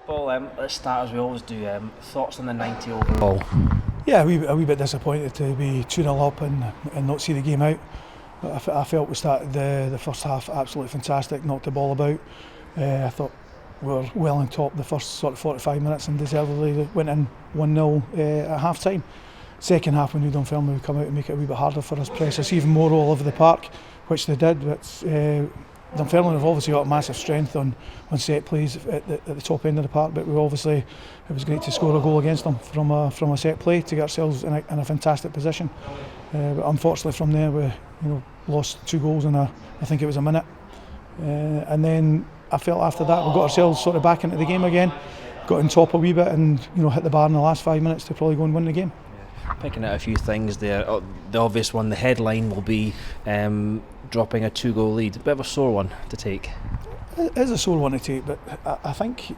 Paul, let's start as we always do. Thoughts on the 90 overall? Yeah, a wee bit disappointed to be 2-0 up and not see the game out. I felt we started the first half absolutely fantastic, knocked the ball about. I thought we were well on top the first sort of 45 minutes and deservedly went in 1-0 at half time. Second half, we knew Dunfermline would come out and make it a wee bit harder for us, press us even more all over the park, which they did. But Dunfermline have obviously got massive strength on set plays at the top end of the park, but it was great to score a goal against them from a set play to get ourselves in a fantastic position. But unfortunately from there we lost 2 goals in I think it was a minute. And then I felt after that we got ourselves sort of back into the game again, got on top a wee bit and hit the bar in the last 5 minutes to probably go and win the game. Picking out a few things there. The obvious one, the headline will be dropping a 2-goal lead. A bit of a sore one to take. It is a sore one to take, but I think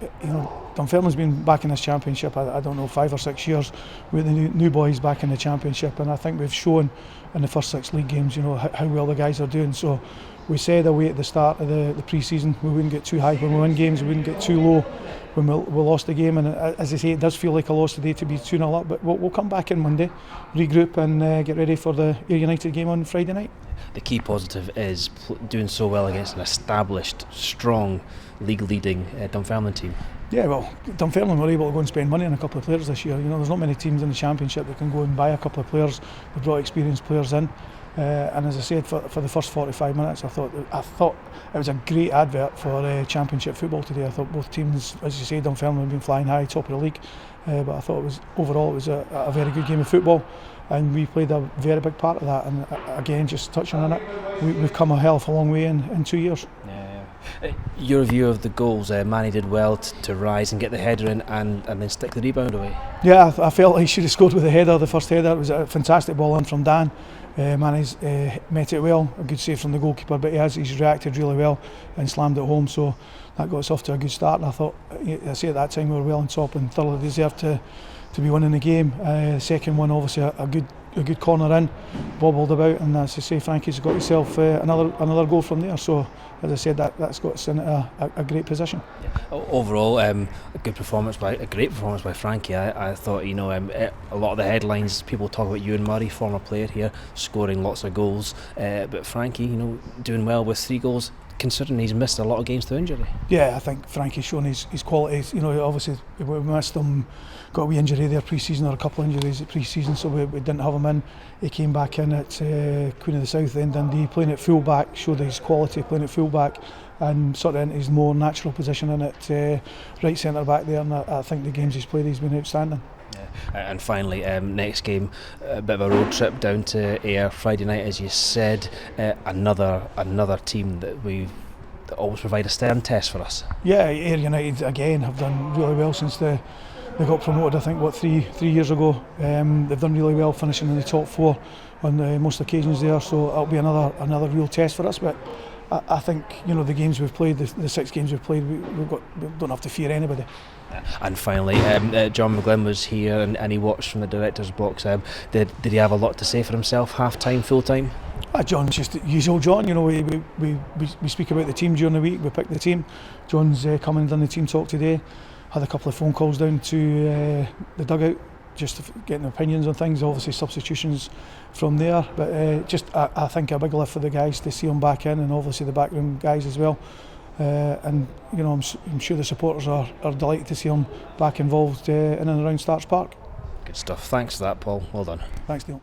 Dunfermline's been back in this championship, I don't know, 5 or 6 years with the new boys back in the championship, and I think we've shown in the first 6 league games how well the guys are doing. So we said away at the start of the pre-season we wouldn't get too high when we win games, we wouldn't get too low when we lost the game, and as I say, it does feel like a loss today to be 2-0 up, but we'll come back in Monday, regroup and get ready for the Ayr United game on Friday night. The key positive is doing so well against an established, strong, league-leading Dunfermline team. Yeah, well, Dunfermline were able to go and spend money on a couple of players this year. There's not many teams in the championship that can go and buy a couple of players. They brought experienced players in, and as I said, for the first 45 minutes, I thought it was a great advert for championship football today. I thought both teams, as you say, Dunfermline have been flying high, top of the league, but I thought overall it was a very good game of football, and we played a very big part of that. And again, just touching on it, we've come a hell of a long way in 2 years. Your view of the goals, Manny did well to rise and get the header in and then stick the rebound away. Yeah, I felt like he should have scored with the header, the first header. It was a fantastic ball in from Dan. Manny's met it well, a good save from the goalkeeper, but he's reacted really well and slammed it home, so that got us off to a good start. And I thought, I say at that time we were well on top and thoroughly deserved to be winning the game. Second one, obviously a good corner in, bobbled about, and as I say, Franky's got himself another goal from there. So as I said, that's got us in a great position. Overall, a great performance by Franky. I thought, a lot of the headlines, people talk about Ewan Murray, former player here, scoring lots of goals, but Franky, doing well with 3 goals, considering he's missed a lot of games through injury. Yeah, I think Franky's shown his qualities. Obviously we missed him, got a wee injury there pre-season, or a couple of injuries at pre-season, so we didn't have him in. He came back in at Queen of the South in Dundee, playing at full back, showed his quality playing at full back, and sort of in his more natural position in at right centre back there, and I think the games he's played, he's been outstanding. And finally, next game, a bit of a road trip down to Ayr Friday night, as you said. Another team that always provide a stern test for us. Yeah, Ayr United again have done really well since they got promoted. I think 3 years ago. They've done really well, finishing in the top 4 on most occasions there. So it'll be another real test for us. But I think the games we've played, the 6 games we've played, we don't have to fear anybody. And finally, John McGlynn was here and he watched from the director's box. Did he have a lot to say for himself, half time, full time? John's just the usual John. We speak about the team during the week. We pick the team. John's come and done the team talk today. Had a couple of phone calls down to the dugout, just getting opinions on things. Obviously substitutions from there, but I think a big lift for the guys to see them back in, and obviously the backroom guys as well. And I'm sure the supporters are delighted to see them back involved in and around Starks Park. Good stuff. Thanks for that, Paul. Well done. Thanks, Neil.